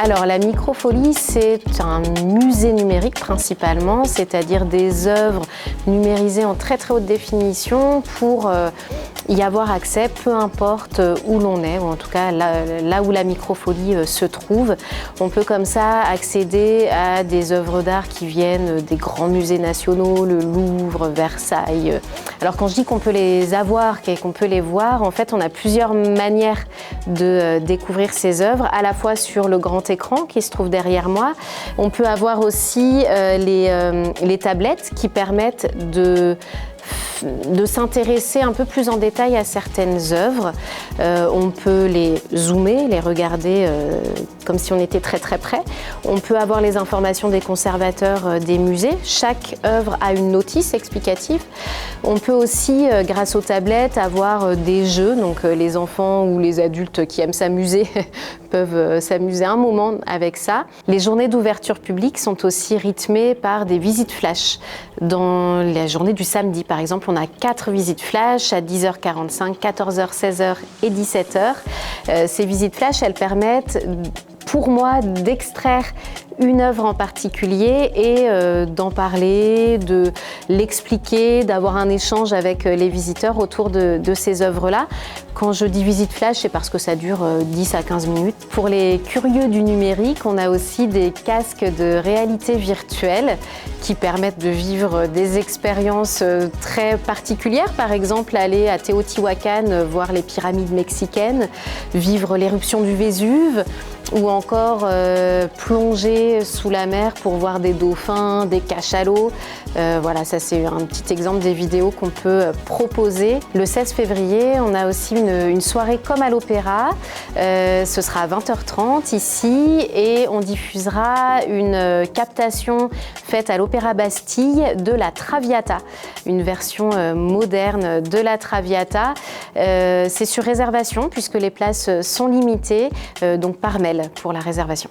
Alors la Microfolie, c'est un musée numérique principalement, c'est-à-dire des œuvres numérisées en très très haute définition pour y avoir accès, peu importe où l'on est, ou en tout cas là où la Microfolie se trouve. On peut comme ça accéder à des œuvres d'art qui viennent des grands musées nationaux, le Louvre, Versailles. Alors quand je dis qu'on peut les avoir, qu'on peut les voir, en fait on a plusieurs manières de découvrir ces œuvres, à la fois sur le grand écran qui se trouve derrière moi. On peut avoir aussi les tablettes qui permettent de s'intéresser un peu plus en détail à certaines œuvres. On peut les zoomer, les regarder comme si on était très très près. On peut avoir les informations des conservateurs des musées. Chaque œuvre a une notice explicative. On peut aussi, grâce aux tablettes, avoir des jeux. Donc les enfants ou les adultes qui aiment s'amuser peuvent s'amuser un moment avec ça. Les journées d'ouverture publique sont aussi rythmées par des visites flash. Dans la journée du samedi, par exemple, on a 4 visites flash à 10h45, 14h, 16h et 17h. Ces visites flash, elles permettent pour moi d'extraire une œuvre en particulier et d'en parler, de l'expliquer, d'avoir un échange avec les visiteurs autour de ces œuvres-là. Quand je dis visite flash, c'est parce que ça dure 10 à 15 minutes. Pour les curieux du numérique, on a aussi des casques de réalité virtuelle qui permettent de vivre des expériences très particulières. Par exemple, aller à Teotihuacan, voir les pyramides mexicaines, vivre l'éruption du Vésuve, ou encore plonger sous la mer pour voir des dauphins, des cachalots. Voilà, ça c'est un petit exemple des vidéos qu'on peut proposer. Le 16 février, on a aussi une soirée comme à l'opéra. Ce sera à 20h30 ici et on diffusera une captation faite à l'Opéra Bastille de la Traviata, une version moderne de la Traviata. C'est sur réservation puisque les places sont limitées, donc par mail pour la réservation.